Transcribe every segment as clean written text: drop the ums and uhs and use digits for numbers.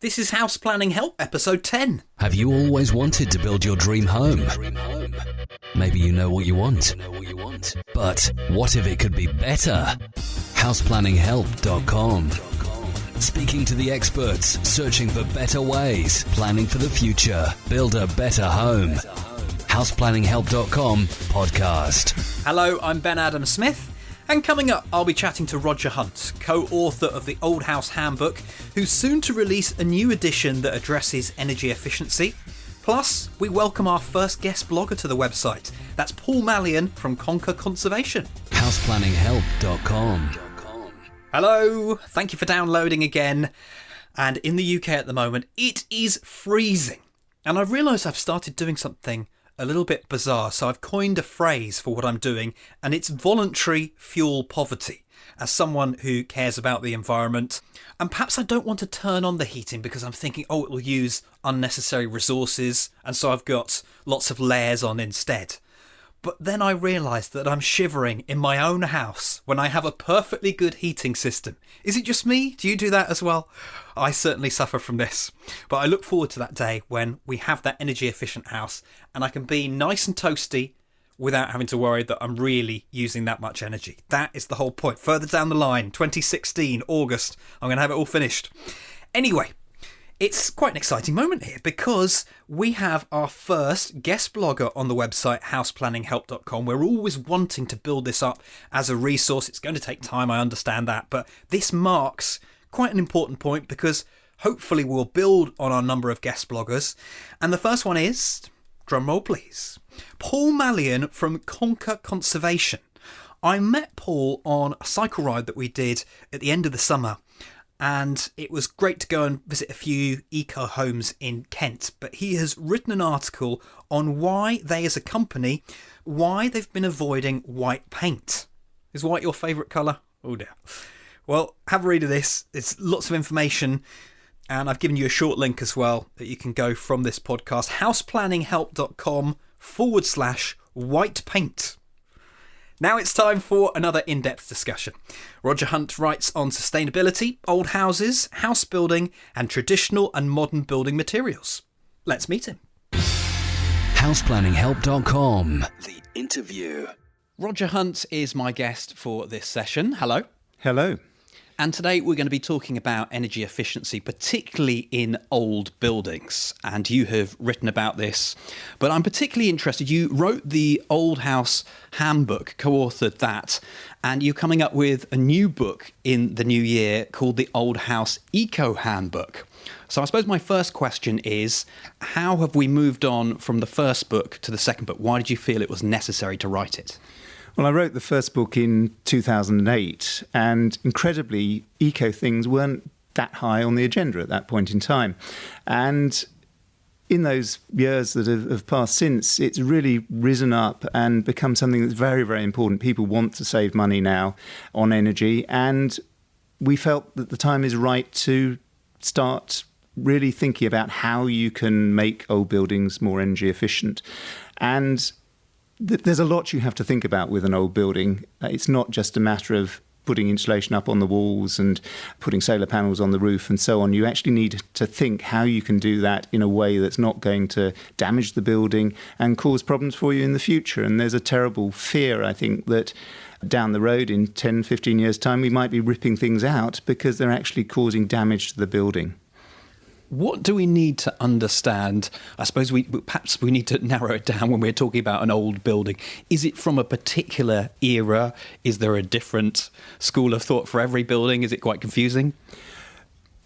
This is House Planning Help, episode 10. Have you always wanted to build your dream home? Maybe you know what you want. But what if it could be better? HousePlanningHelp.com. Speaking to the experts, searching for better ways, planning for the future. Build a better home. HousePlanningHelp.com podcast. Hello, I'm Ben Adam Smith. And coming up, I'll be chatting to Roger Hunt, co-author of the Old House Handbook, who's soon to release a new edition that addresses energy efficiency. Plus, we welcome our first guest blogger to the website. That's Paul Mallion from Conquer Conservation. HousePlanningHelp.com. Hello, thank you for downloading again. And in the UK at the moment, it is freezing. And I've realised I've started doing something a little bit bizarre, so I've coined a phrase for what I'm doing, and it's voluntary fuel poverty. As someone who cares about the environment, and perhaps I don't want to turn on the heating because I'm thinking, it will use unnecessary resources, and so I've got lots of layers on instead. But then I realised that I'm shivering in my own house when I have a perfectly good heating system. Is it just me? Do you do that as well? I certainly suffer from this. But I look forward to that day when we have that energy efficient house and I can be nice and toasty without having to worry that I'm really using that much energy. That is the whole point. Further down the line, 2016, August, I'm going to have it all finished. Anyway, it's quite an exciting moment here because we have our first guest blogger on the website houseplanninghelp.com. We're always wanting to build this up as a resource. It's going to take time, I understand that, but this marks quite an important point because hopefully we'll build on our number of guest bloggers. And the first one is, drumroll please, Paul Mallion from Conquer Conservation. I met Paul on a cycle ride that we did at the end of the summer. And it was great to go and visit a few eco homes in Kent. But he has written an article on why they as a company, why they've been avoiding white paint. Is white your favourite colour? Oh dear. Well, have a read of this. It's lots of information. And I've given you a short link as well that you can go from this podcast. houseplanninghelp.com/white paint. Now it's time for another in-depth discussion. Roger Hunt writes on sustainability, old houses, house building, and traditional and modern building materials. Let's meet him. HousePlanningHelp.com. The interview. Roger Hunt is my guest for this session. Hello. Hello. And today we're going to be talking about energy efficiency, particularly in old buildings. And you have written about this. But I'm particularly interested. You wrote the Old House Handbook, co-authored that. And you're coming up with a new book in the new year called the Old House Eco Handbook. So I suppose my first question is, how have we moved on from the first book to the second book? Why did you feel it was necessary to write it? Well, I wrote the first book in 2008, and incredibly, eco things weren't that high on the agenda at that point in time. And in those years that have passed since, it's really risen up and become something that's very, very important. People want to save money now on energy, and we felt that the time is right to start really thinking about how you can make old buildings more energy efficient. And there's a lot you have to think about with an old building. It's not just a matter of putting insulation up on the walls and putting solar panels on the roof and so on. You actually need to think how you can do that in a way that's not going to damage the building and cause problems for you in the future. And there's a terrible fear, I think, that down the road in 10, 15 years' time, we might be ripping things out because they're actually causing damage to the building. What do we need to understand? I suppose perhaps we need to narrow it down when we're talking about an old building. Is it from a particular era? Is there a different school of thought for every building? Is it quite confusing?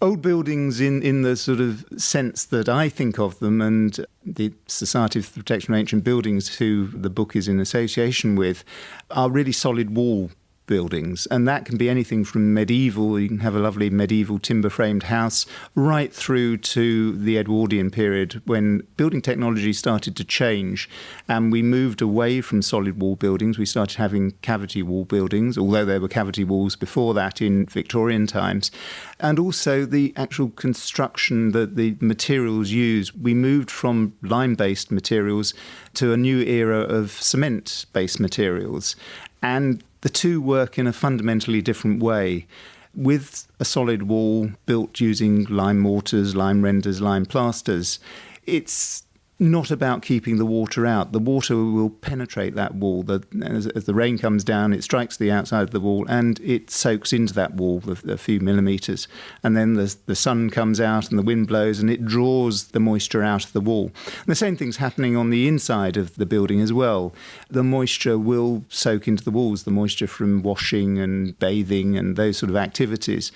Old buildings in the sort of sense that I think of them, and the Society for the Protection of Ancient Buildings, who the book is in association with, are really solid wall buildings, and that can be anything from medieval, you can have a lovely medieval timber-framed house, right through to the Edwardian period when building technology started to change and we moved away from solid wall buildings. We started having cavity wall buildings, although there were cavity walls before that in Victorian times. And also the actual construction, the materials used. We moved from lime-based materials to a new era of cement-based materials. And the two work in a fundamentally different way. with a solid wall built using lime mortars, lime renders, lime plasters, it's not about keeping the water out. The water will penetrate that wall. As the rain comes down, it strikes the outside of the wall and it soaks into that wall a few millimetres. And then the sun comes out and the wind blows and it draws the moisture out of the wall. And the same thing's happening on the inside of the building as well. The moisture will soak into the walls, the moisture from washing and bathing and those sort of activities.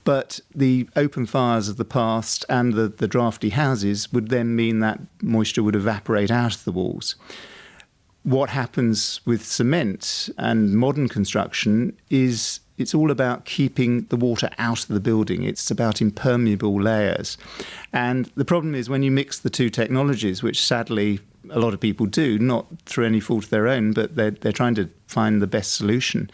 But the open fires of the past and the drafty houses would then mean that moisture would evaporate out of the walls. What happens with cement and modern construction is it's all about keeping the water out of the building. It's about impermeable layers. And the problem is when you mix the two technologies, which sadly a lot of people do, not through any fault of their own, but they're trying to find the best solution.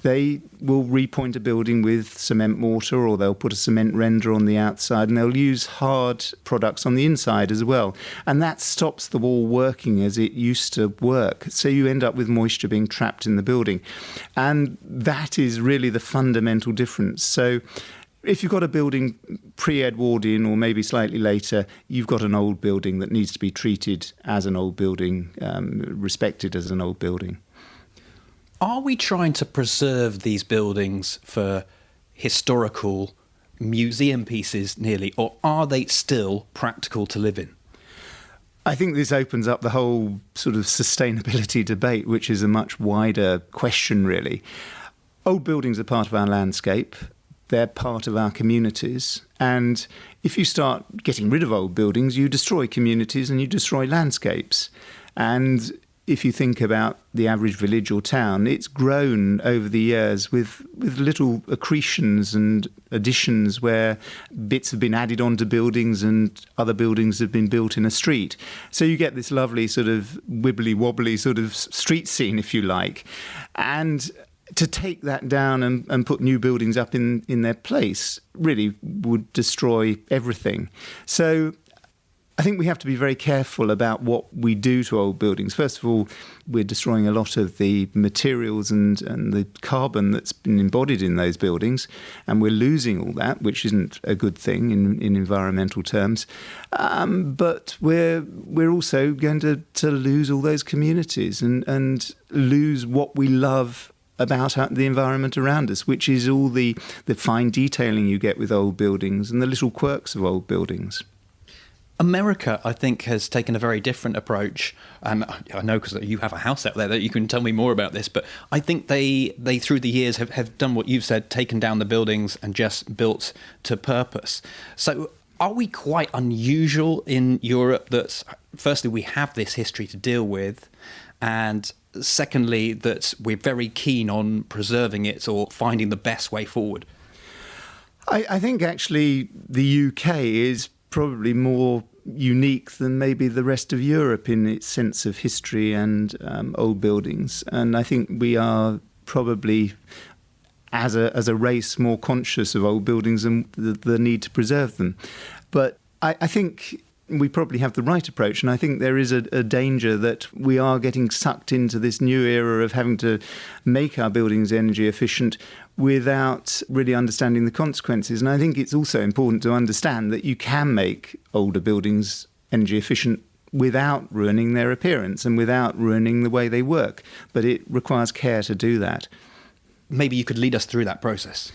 They will repoint a building with cement mortar, or they'll put a cement render on the outside, and they'll use hard products on the inside as well. And that stops the wall working as it used to work. So you end up with moisture being trapped in the building. And that is really the fundamental difference. So if you've got a building pre-Edwardian or maybe slightly later, you've got an old building that needs to be treated as an old building, respected as an old building. Are we trying to preserve these buildings for historical museum pieces nearly, or are they still practical to live in? I think this opens up the whole sort of sustainability debate, which is a much wider question, really. Old buildings are part of our landscape. They're part of our communities. And if you start getting rid of old buildings, you destroy communities and you destroy landscapes. And if you think about the average village or town, it's grown over the years with little accretions and additions where bits have been added onto buildings and other buildings have been built in a street. So you get this lovely sort of wibbly-wobbly sort of street scene, if you like. And to take that down and put new buildings up in their place really would destroy everything. So I think we have to be very careful about what we do to old buildings. First of all, we're destroying a lot of the materials and the carbon that's been embodied in those buildings, and we're losing all that, which isn't a good thing in environmental terms. But we're also going to lose all those communities and lose what we love about the environment around us, which is all the fine detailing you get with old buildings and the little quirks of old buildings. America, I think, has taken a very different approach, and I know because you have a house out there that you can tell me more about this, but I think they through the years have done what you've said, taken down the buildings and just built to purpose. So are we quite unusual in Europe that, firstly, we have this history to deal with, and secondly, that we're very keen on preserving it or finding the best way forward? I think actually the UK is probably more unique than maybe the rest of Europe in its sense of history and old buildings. And I think we are probably, as a race, more conscious of old buildings and the need to preserve them. But I think we probably have the right approach, and I think there is a danger that we are getting sucked into this new era of having to make our buildings energy efficient without really understanding the consequences. And I think it's also important to understand that you can make older buildings energy efficient without ruining their appearance and without ruining the way they work. But it requires care to do that. Maybe you could lead us through that process.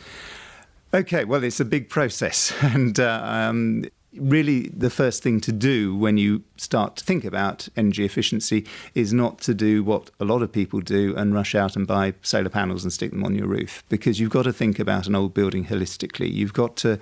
Okay, well, it's a big process. And really, the first thing to do when you start to think about energy efficiency is not to do what a lot of people do and rush out and buy solar panels and stick them on your roof, because you've got to think about an old building holistically. You've got to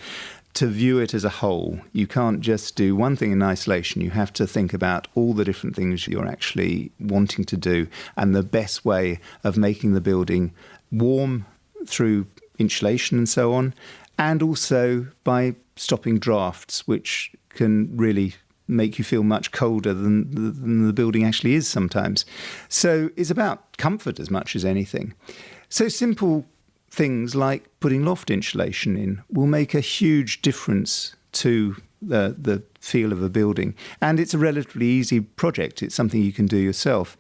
view it as a whole. You can't just do one thing in isolation. You have to think about all the different things you're actually wanting to do and the best way of making the building warm through insulation and so on, and also by stopping drafts, which can really make you feel much colder than the building actually is sometimes. So it's about comfort as much as anything. So simple things like putting loft insulation in will make a huge difference to the feel of a building. And it's a relatively easy project. It's something you can do yourself.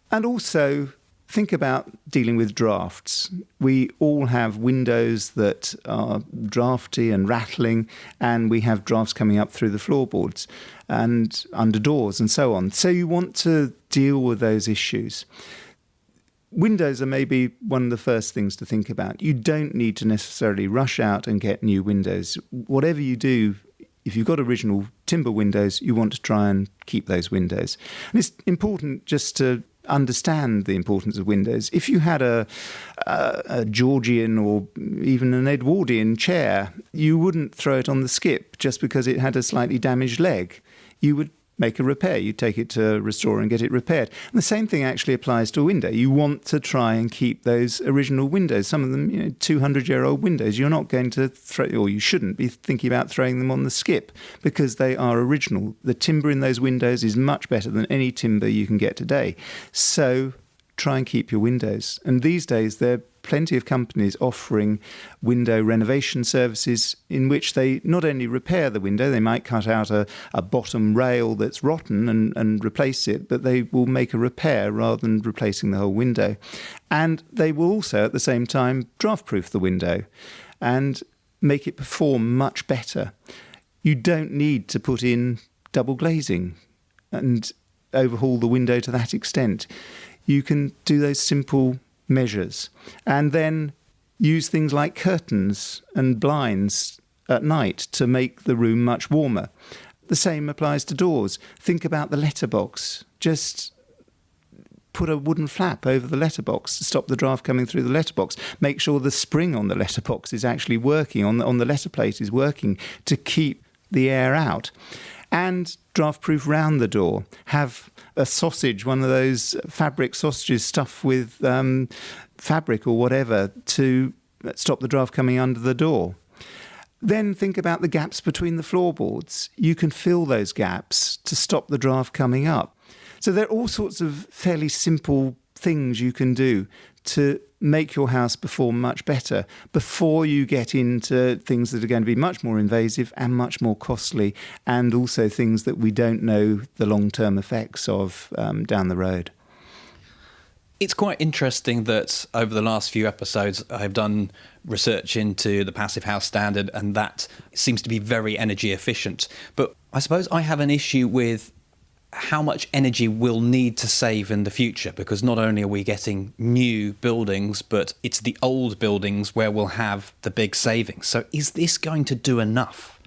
And also think about dealing with drafts. We all have windows that are drafty and rattling, and we have drafts coming up through the floorboards and under doors and so on. So you want to deal with those issues. Windows are maybe one of the first things to think about. You don't need to necessarily rush out and get new windows. Whatever you do, if you've got original timber windows, you want to try and keep those windows. And it's important just to understand the importance of windows. If you had a Georgian or even an Edwardian chair, you wouldn't throw it on the skip just because it had a slightly damaged leg. You would make a repair. You take it to a restorer and get it repaired. And the same thing actually applies to a window. You want to try and keep those original windows. Some of them, 200-year-old windows. You're not going to throw, or you shouldn't be thinking about throwing them on the skip because they are original. The timber in those windows is much better than any timber you can get today. So try and keep your windows. And these days, there are plenty of companies offering window renovation services in which they not only repair the window, they might cut out a bottom rail that's rotten and replace it, but they will make a repair rather than replacing the whole window. And they will also, at the same time, draft-proof the window and make it perform much better. You don't need to put in double glazing and overhaul the window to that extent. You can do those simple measures and then use things like curtains and blinds at night to make the room much warmer. The same applies to doors. Think about the letterbox. Just put a wooden flap over the letterbox to stop the draft coming through the letterbox. Make sure the spring on the letterbox is actually working, on the letter plate is working to keep the air out. And draft-proof round the door. Have a sausage, one of those fabric sausages stuffed with fabric or whatever to stop the draft coming under the door. Then think about the gaps between the floorboards. You can fill those gaps to stop the draft coming up. So there are all sorts of fairly simple things you can do to make your house perform much better before you get into things that are going to be much more invasive and much more costly, and also things that we don't know the long-term effects of down the road. It's quite interesting that over the last few episodes I've done research into the Passive House Standard, and that seems to be very energy efficient. But I suppose I have an issue with how much energy we'll need to save in the future, because not only are we getting new buildings, but it's the old buildings where we'll have the big savings. So is this going to do enough?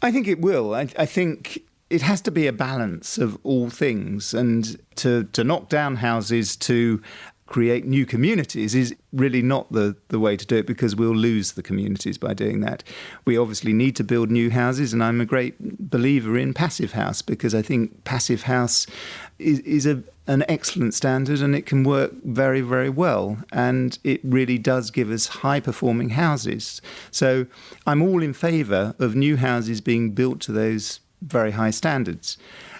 I think it will. I think it has to be a balance of all things, and to knock down houses to create new communities is really not the way to do it, because we'll lose the communities by doing that. We obviously need to build new houses, and I'm a great believer in Passive House, because I think Passive House is an excellent standard, and it can work very, very well, and it really does give us high-performing houses. So I'm all in favour of new houses being built to those very high standards.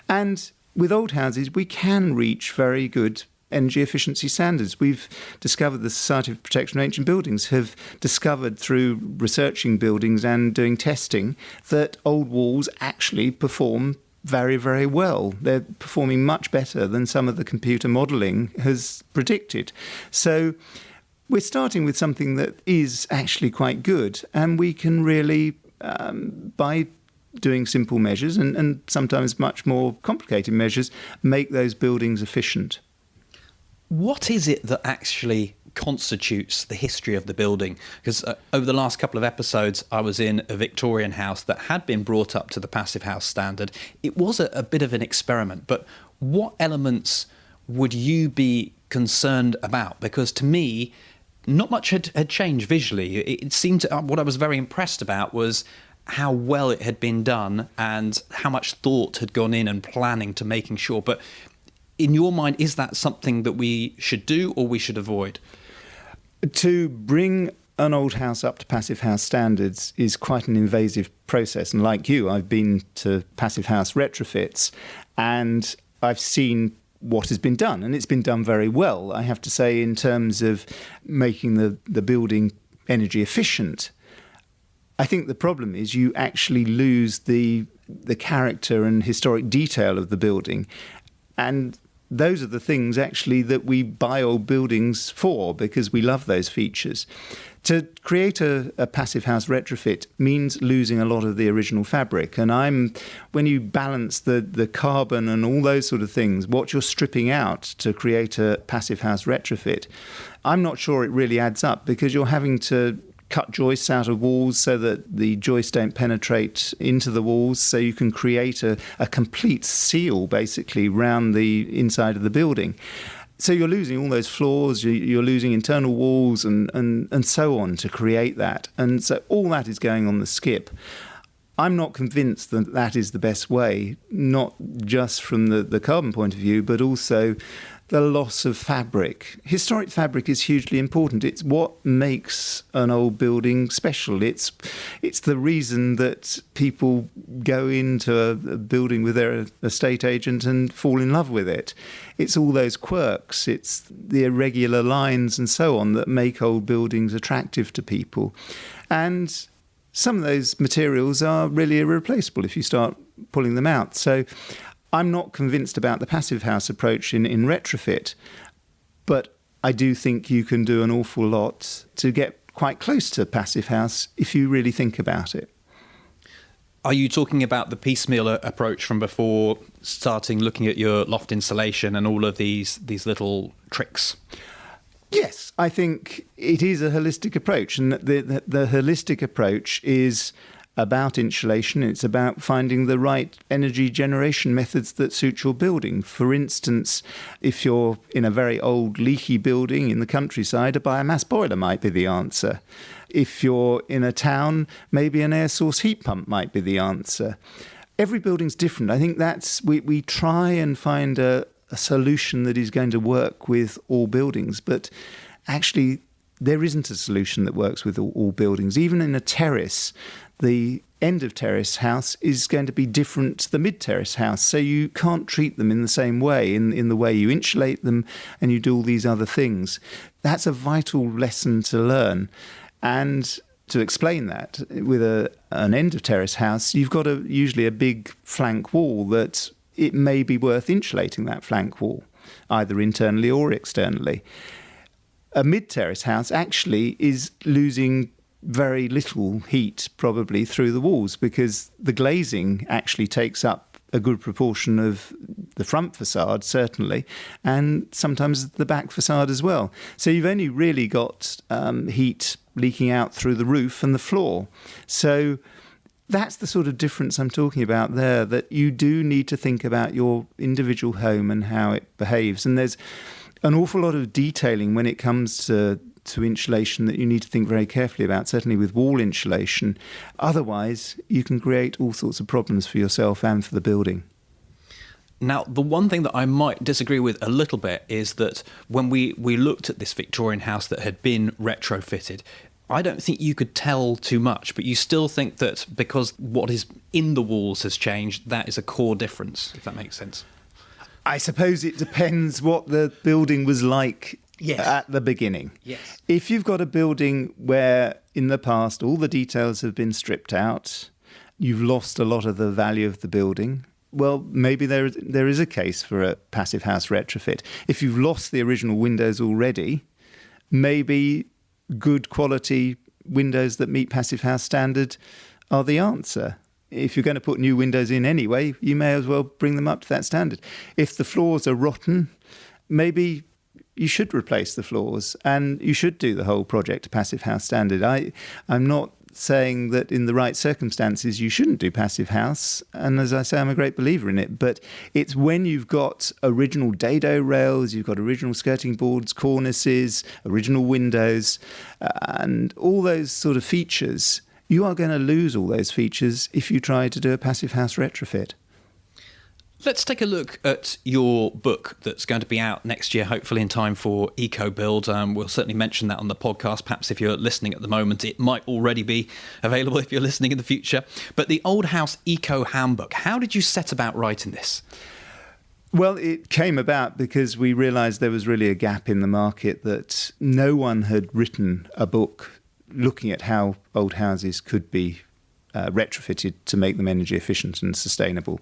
And with old houses, we can reach very good energy efficiency standards. We've discovered, the Society for Protection of Ancient Buildings have discovered through researching buildings and doing testing that old walls actually perform very, very well. They're performing much better than some of the computer modelling has predicted. So we're starting with something that is actually quite good, and we can really, by doing simple measures and sometimes much more complicated measures, make those buildings efficient. What is it that actually constitutes the history of the building? Because over the last couple of episodes, I was in a Victorian house that had been brought up to the Passive House Standard. It was a bit of an experiment, but what elements would you be concerned about? Because to me, not much had changed visually. It seemed to, what I was very impressed about was how well it had been done and how much thought had gone in and planning to making sure. But in your mind, is that something that we should do or we should avoid? To bring an old house up to Passive House standards is quite an invasive process. And like you, I've been to Passive House retrofits and I've seen what has been done, and it's been done very well, I have to say, in terms of making the building energy efficient. I think the problem is you actually lose the character and historic detail of the building. And those are the things actually that we buy old buildings for, because we love those features. To create a passive house retrofit means losing a lot of the original fabric. And when you balance the carbon and all those sort of things, what you're stripping out to create a passive house retrofit, I'm not sure it really adds up, because you're having to cut joists out of walls so that the joists don't penetrate into the walls, so you can create a complete seal basically round the inside of the building. So you're losing all those floors, you're losing internal walls and so on to create that. And so all that is going on the skip. I'm not convinced that that is the best way, not just from the carbon point of view, but also the loss of fabric. Historic fabric is hugely important. It's what makes an old building special. It's the reason that people go into a building with their estate agent and fall in love with it. It's all those quirks, it's the irregular lines and so on that make old buildings attractive to people. And some of those materials are really irreplaceable if you start pulling them out. So I'm not convinced about the passive house approach in retrofit, but I do think you can do an awful lot to get quite close to passive house if you really think about it. Are you talking about the piecemeal approach from before, starting looking at your loft insulation and all of these little tricks? Yes, I think it is a holistic approach, and the holistic approach is about insulation. It's about finding the right energy generation methods that suit your building. For instance, if you're in a very old leaky building in the countryside, a biomass boiler might be the answer. If you're in a town, maybe an air source heat pump might be the answer. Every building's different. I think we try and find a solution that is going to work with all buildings, but actually there isn't a solution that works with all buildings. Even in a terrace, the end of terrace house is going to be different to the mid-terrace house, so you can't treat them in the same way, in the way you insulate them and you do all these other things. That's a vital lesson to learn. And to explain that, with an end of terrace house, you've got usually a big flank wall that it may be worth insulating that flank wall, either internally or externally. A mid-terrace house actually is losing very little heat probably through the walls, because the glazing actually takes up a good proportion of the front facade, certainly, and sometimes the back facade as well. So you've only really got heat leaking out through the roof and the floor. So that's the sort of difference I'm talking about there, that you do need to think about your individual home and how it behaves. And there's an awful lot of detailing when it comes to insulation that you need to think very carefully about, certainly with wall insulation. Otherwise, you can create all sorts of problems for yourself and for the building. Now, the one thing that I might disagree with a little bit is that when we looked at this Victorian house that had been retrofitted, I don't think you could tell too much, but you still think that because what is in the walls has changed, that is a core difference, if that makes sense. I suppose it depends what the building was like. Yes. At the beginning. Yes. If you've got a building where in the past all the details have been stripped out, you've lost a lot of the value of the building, well, maybe there is a case for a passive house retrofit. If you've lost the original windows already, maybe good quality windows that meet passive house standard are the answer. If you're going to put new windows in anyway, you may as well bring them up to that standard. If the floors are rotten, maybe you should replace the floors and you should do the whole project to passive house standard. I'm not saying that in the right circumstances you shouldn't do passive house, and as I say, I'm a great believer in it, but it's when you've got original dado rails, you've got original skirting boards, cornices, original windows, and all those sort of features, you are going to lose all those features if you try to do a passive house retrofit. Let's take a look at your book that's going to be out next year, hopefully in time for EcoBuild. We'll certainly mention that on the podcast. Perhaps if you're listening at the moment, it might already be available if you're listening in the future. But the Old House Eco Handbook, how did you set about writing this? Well, it came about because we realised there was really a gap in the market, that no one had written a book looking at how old houses could be retrofitted to make them energy efficient and sustainable.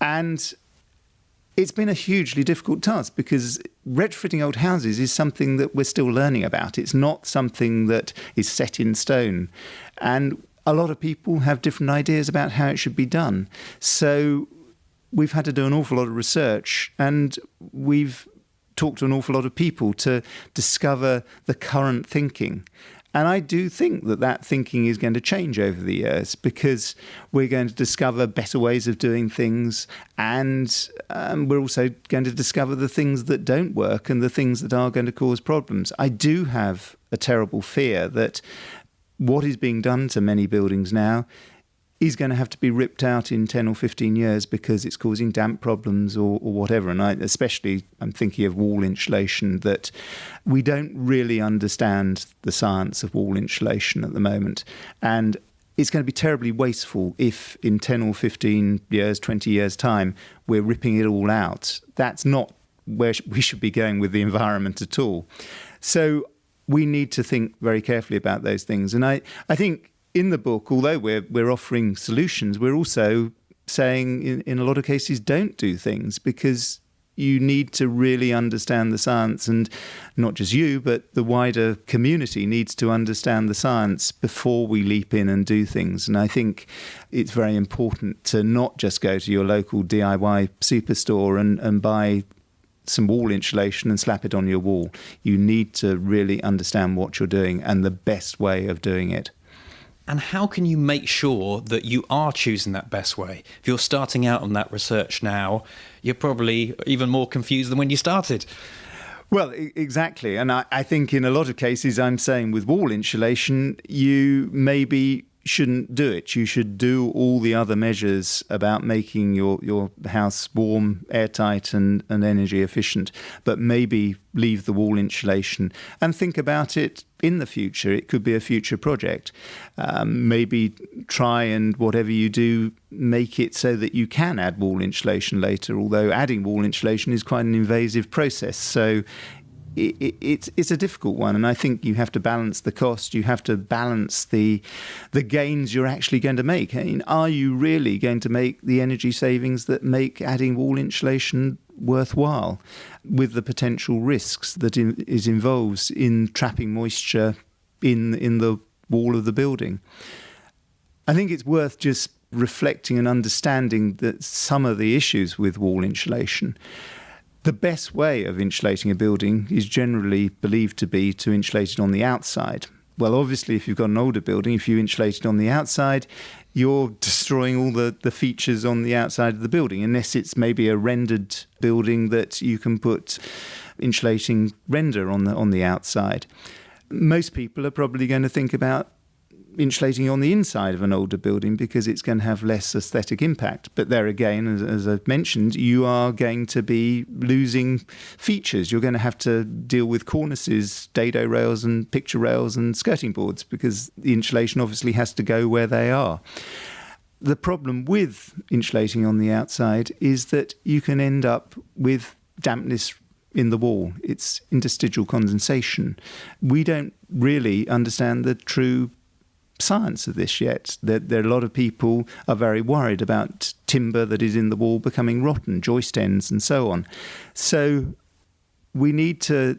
And it's been a hugely difficult task because retrofitting old houses is something that we're still learning about. It's not something that is set in stone. And a lot of people have different ideas about how it should be done. So we've had to do an awful lot of research, and we've talked to an awful lot of people to discover the current thinking. And I do think that thinking is going to change over the years because we're going to discover better ways of doing things, and we're also going to discover the things that don't work and the things that are going to cause problems. I do have a terrible fear that what is being done to many buildings now is going to have to be ripped out in 10 or 15 years because it's causing damp problems or whatever. And I'm thinking of wall insulation, that we don't really understand the science of wall insulation at the moment. And it's going to be terribly wasteful if in 10 or 15 years, 20 years' time, we're ripping it all out. That's not where we should be going with the environment at all. So we need to think very carefully about those things. And I think in the book, although we're offering solutions, we're also saying in a lot of cases, don't do things, because you need to really understand the science, and not just you, but the wider community needs to understand the science before we leap in and do things. And I think it's very important to not just go to your local DIY superstore and buy some wall insulation and slap it on your wall. You need to really understand what you're doing and the best way of doing it. And how can you make sure that you are choosing that best way? If you're starting out on that research now, you're probably even more confused than when you started. Well, exactly. And I think in a lot of cases, I'm saying with wall insulation, you maybe shouldn't do it. You should do all the other measures about making your house warm, airtight and energy efficient, but maybe leave the wall insulation and think about it in the future. It could be a future project. Maybe try and whatever you do, make it so that you can add wall insulation later, although adding wall insulation is quite an invasive process. So it's a difficult one, and I think you have to balance the cost. You have to balance the gains you're actually going to make. I mean, are you really going to make the energy savings that make adding wall insulation worthwhile, with the potential risks that is involved in trapping moisture in the wall of the building? I think it's worth just reflecting and understanding that some of the issues with wall insulation. The best way of insulating a building is generally believed to be to insulate it on the outside. Well, obviously, if you've got an older building, if you insulate it on the outside, you're destroying all the features on the outside of the building, unless it's maybe a rendered building that you can put insulating render on the outside. Most people are probably going to think about insulating on the inside of an older building because it's going to have less aesthetic impact. But there again, as I've mentioned, you are going to be losing features. You're going to have to deal with cornices, dado rails and picture rails and skirting boards because the insulation obviously has to go where they are. The problem with insulating on the outside is that you can end up with dampness in the wall. It's interstitial condensation. We don't really understand the true science of this yet. There are a lot of people are very worried about timber that is in the wall becoming rotten, joist ends and so on. So we need to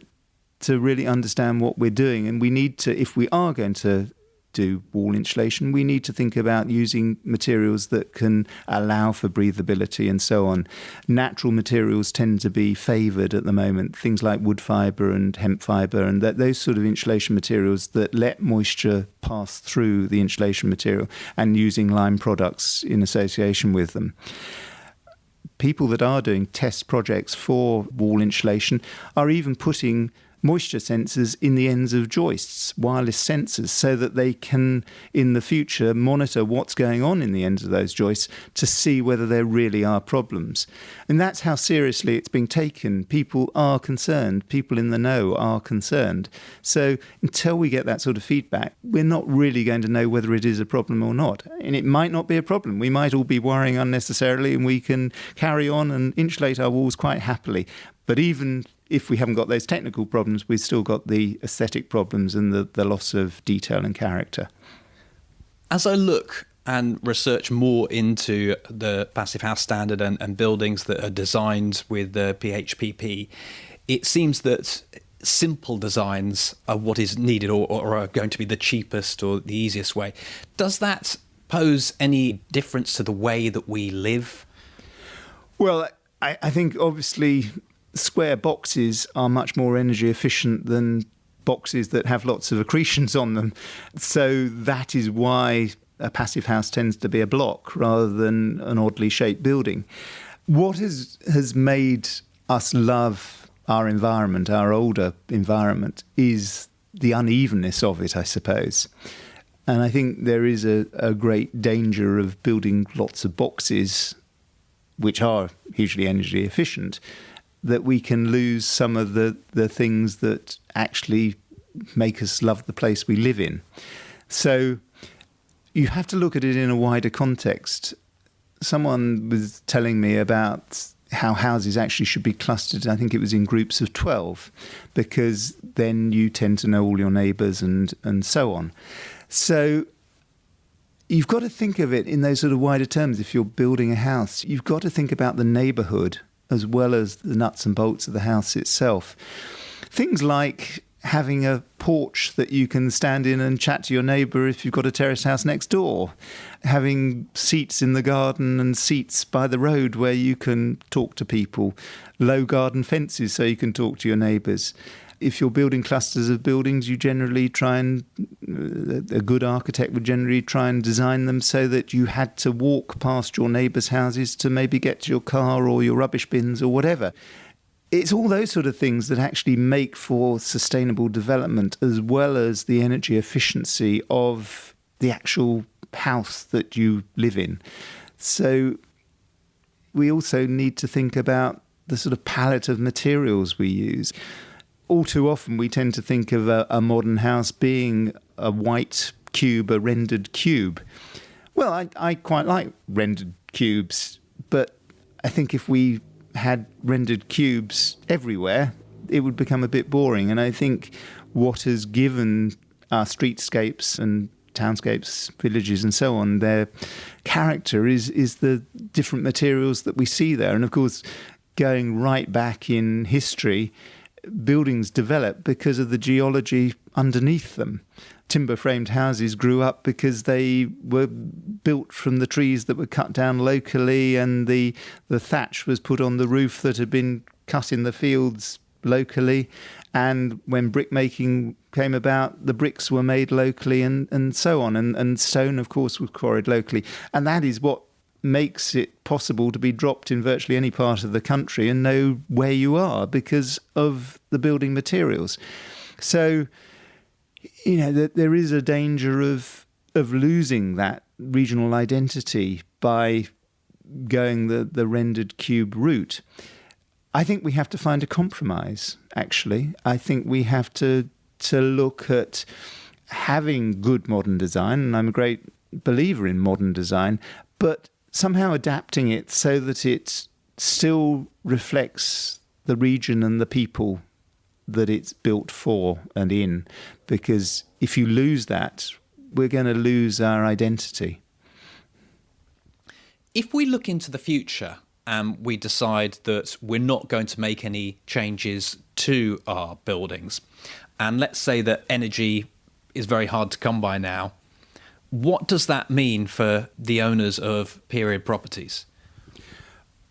really understand what we're doing, and we need to, if we are going to do wall insulation, we need to think about using materials that can allow for breathability and so on. Natural materials tend to be favoured at the moment, things like wood fibre and hemp fibre, and those sort of insulation materials that let moisture pass through the insulation material, and using lime products in association with them. People that are doing test projects for wall insulation are even putting moisture sensors in the ends of joists, wireless sensors, so that they can, in the future, monitor what's going on in the ends of those joists to see whether there really are problems. And that's how seriously it's being taken. People are concerned. People in the know are concerned. So until we get that sort of feedback, we're not really going to know whether it is a problem or not. And it might not be a problem. We might all be worrying unnecessarily, and we can carry on and insulate our walls quite happily. But even if we haven't got those technical problems, we've still got the aesthetic problems and the loss of detail and character. As I look and research more into the Passive House Standard and buildings that are designed with the PHPP, it seems that simple designs are what is needed or are going to be the cheapest or the easiest way. Does that pose any difference to the way that we live? Well, I think obviously square boxes are much more energy efficient than boxes that have lots of accretions on them. So that is why a passive house tends to be a block rather than an oddly shaped building. What has made us love our environment, our older environment, is the unevenness of it, I suppose. And I think there is a great danger of building lots of boxes, which are hugely energy efficient, that we can lose some of the things that actually make us love the place we live in. So you have to look at it in a wider context. Someone was telling me about how houses actually should be clustered. I think it was in groups of 12, because then you tend to know all your neighbours and so on. So you've got to think of it in those sort of wider terms. If you're building a house, you've got to think about the neighbourhood as well as the nuts and bolts of the house itself. Things like having a porch that you can stand in and chat to your neighbour if you've got a terraced house next door, having seats in the garden and seats by the road where you can talk to people, low garden fences so you can talk to your neighbours. If you're building clusters of buildings, you generally try and, a good architect would generally try and design them so that you had to walk past your neighbours' houses to maybe get to your car or your rubbish bins or whatever. It's all those sort of things that actually make for sustainable development, as well as the energy efficiency of the actual house that you live in. So we also need to think about the sort of palette of materials we use. All too often we tend to think of a modern house being a white cube, a rendered cube. Well, I quite like rendered cubes, but I think if we had rendered cubes everywhere, it would become a bit boring. And I think what has given our streetscapes and townscapes, villages and so on, their character is the different materials that we see there. And of course, going right back in history, buildings developed because of the geology underneath them. Timber-framed houses grew up because they were built from the trees that were cut down locally, and the thatch was put on the roof that had been cut in the fields locally. And when brick making came about, the bricks were made locally and so on. And stone, of course, was quarried locally. And that is what makes it possible to be dropped in virtually any part of the country and know where you are because of the building materials. So, you know, there is a danger of losing that regional identity by going the rendered cube route. I think we have to find a compromise, actually. I think we have to look at having good modern design, and I'm a great believer in modern design, but somehow adapting it so that it still reflects the region and the people that it's built for and in. Because if you lose that, we're going to lose our identity. If we look into the future and we decide that we're not going to make any changes to our buildings, and let's say that energy is very hard to come by now, what does that mean for the owners of period properties?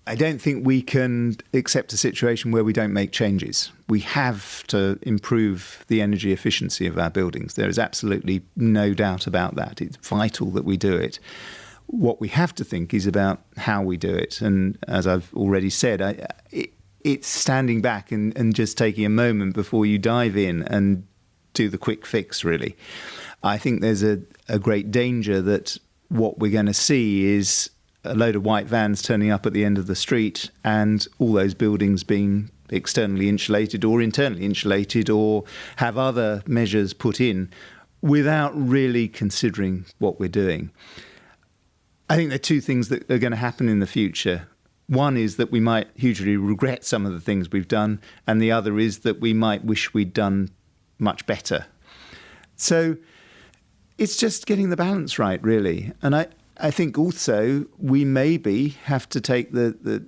I don't think we can accept a situation where we don't make changes. We have to improve the energy efficiency of our buildings. There is absolutely no doubt about that. It's vital that we do it. What we have to think is about how we do it. And as I've already said, it's standing back and just taking a moment before you dive in and do the quick fix, really. I think there's a great danger that what we're going to see is a load of white vans turning up at the end of the street and all those buildings being externally insulated or internally insulated or have other measures put in without really considering what we're doing. I think there are two things that are going to happen in the future. One is that we might hugely regret some of the things we've done, and the other is that we might wish we'd done much better. So it's just getting the balance right, really. And I think also we maybe have to take the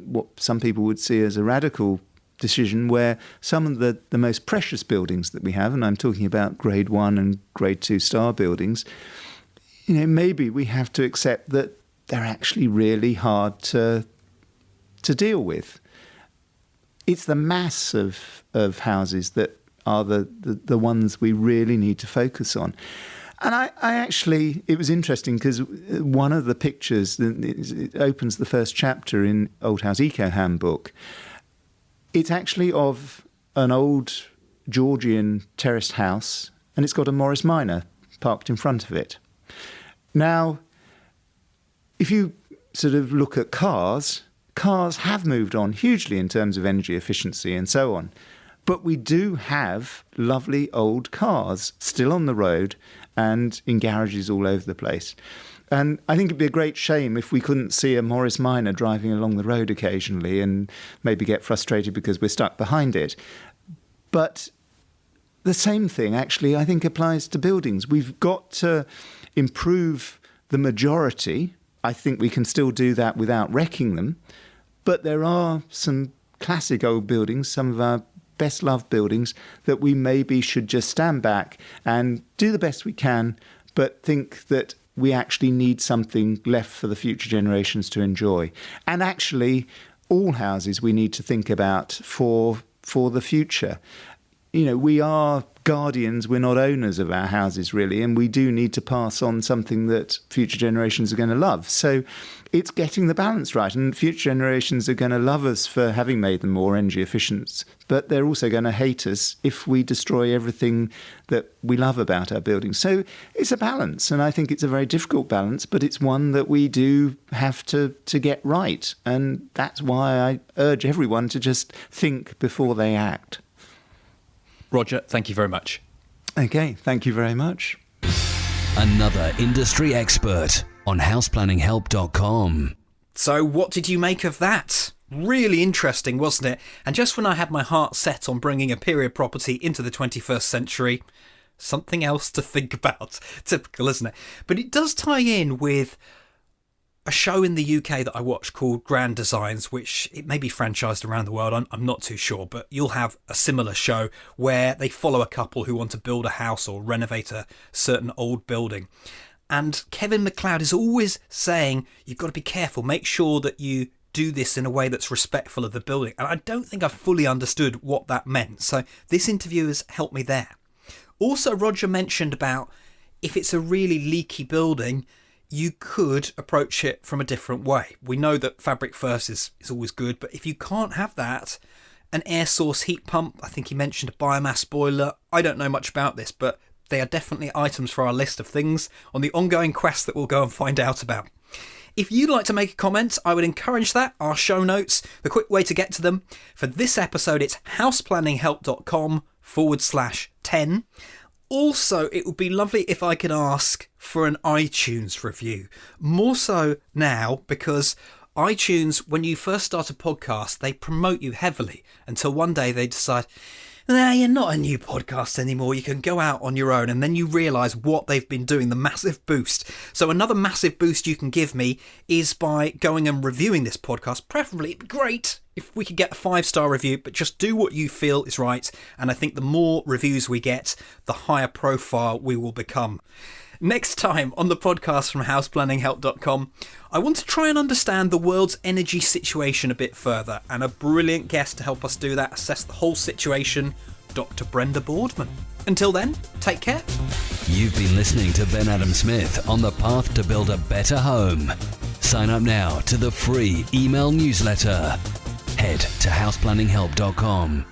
what some people would see as a radical decision, where some of the most precious buildings that we have, and I'm talking about grade 1 and grade 2 star buildings, maybe we have to accept that they're actually really hard to deal with. It's the mass of houses that are the ones we really need to focus on. And I actually, it was interesting because one of the pictures, it opens the first chapter in Old House Eco Handbook. It's actually of an old Georgian terraced house, and it's got a Morris Minor parked in front of it. Now, if you sort of look at cars have moved on hugely in terms of energy efficiency and so on. But we do have lovely old cars still on the road and in garages all over the place. And I think it'd be a great shame if we couldn't see a Morris Minor driving along the road occasionally and maybe get frustrated because we're stuck behind it. But the same thing actually I think applies to buildings. We've got to improve the majority. I think we can still do that without wrecking them. But there are some classic old buildings, some of our best loved buildings, that we maybe should just stand back and do the best we can, but think that we actually need something left for the future generations to enjoy. And actually, all houses we need to think about for the future. We are guardians, we're not owners of our houses really, and we do need to pass on something that future generations are going to love. So it's getting the balance right, and future generations are going to love us for having made them more energy efficient, but they're also going to hate us if we destroy everything that we love about our buildings. So it's a balance, and I think it's a very difficult balance, but it's one that we do have to get right, and that's why I urge everyone to just think before they act. Roger, thank you very much. Okay, thank you very much. Another industry expert on houseplanninghelp.com. So what did you make of that? Really interesting, wasn't it? And just when I had my heart set on bringing a period property into the 21st century, something else to think about. Typical, isn't it? But it does tie in with a show in the UK that I watch called Grand Designs, which it may be franchised around the world, I'm not too sure, but you'll have a similar show where they follow a couple who want to build a house or renovate a certain old building. And Kevin MacLeod is always saying, you've got to be careful, make sure that you do this in a way that's respectful of the building. And I don't think I fully understood what that meant. So this interview has helped me there. Also, Roger mentioned about if it's a really leaky building, you could approach it from a different way. We know that fabric first is always good, but if you can't have that, an air source heat pump, I think he mentioned a biomass boiler. I don't know much about this, but they are definitely items for our list of things on the ongoing quest that we'll go and find out about. If you'd like to make a comment, I would encourage that. Our show notes, the quick way to get to them. For this episode, it's houseplanninghelp.com/10. Also, it would be lovely if I could ask for an iTunes review. More so now, because iTunes, when you first start a podcast, they promote you heavily until one day they decide, nah, you're not a new podcast anymore. You can go out on your own. And then you realise what they've been doing, the massive boost. So another massive boost you can give me is by going and reviewing this podcast. Preferably, it'd be great if we could get a 5-star review, but just do what you feel is right. And I think the more reviews we get, the higher profile we will become. Next time on the podcast from houseplanninghelp.com, I want to try and understand the world's energy situation a bit further, and a brilliant guest to help us do that, assess the whole situation, Dr. Brenda Boardman. Until then, take care. You've been listening to Ben Adam Smith on the path to build a better home. Sign up now to the free email newsletter. Head to houseplanninghelp.com.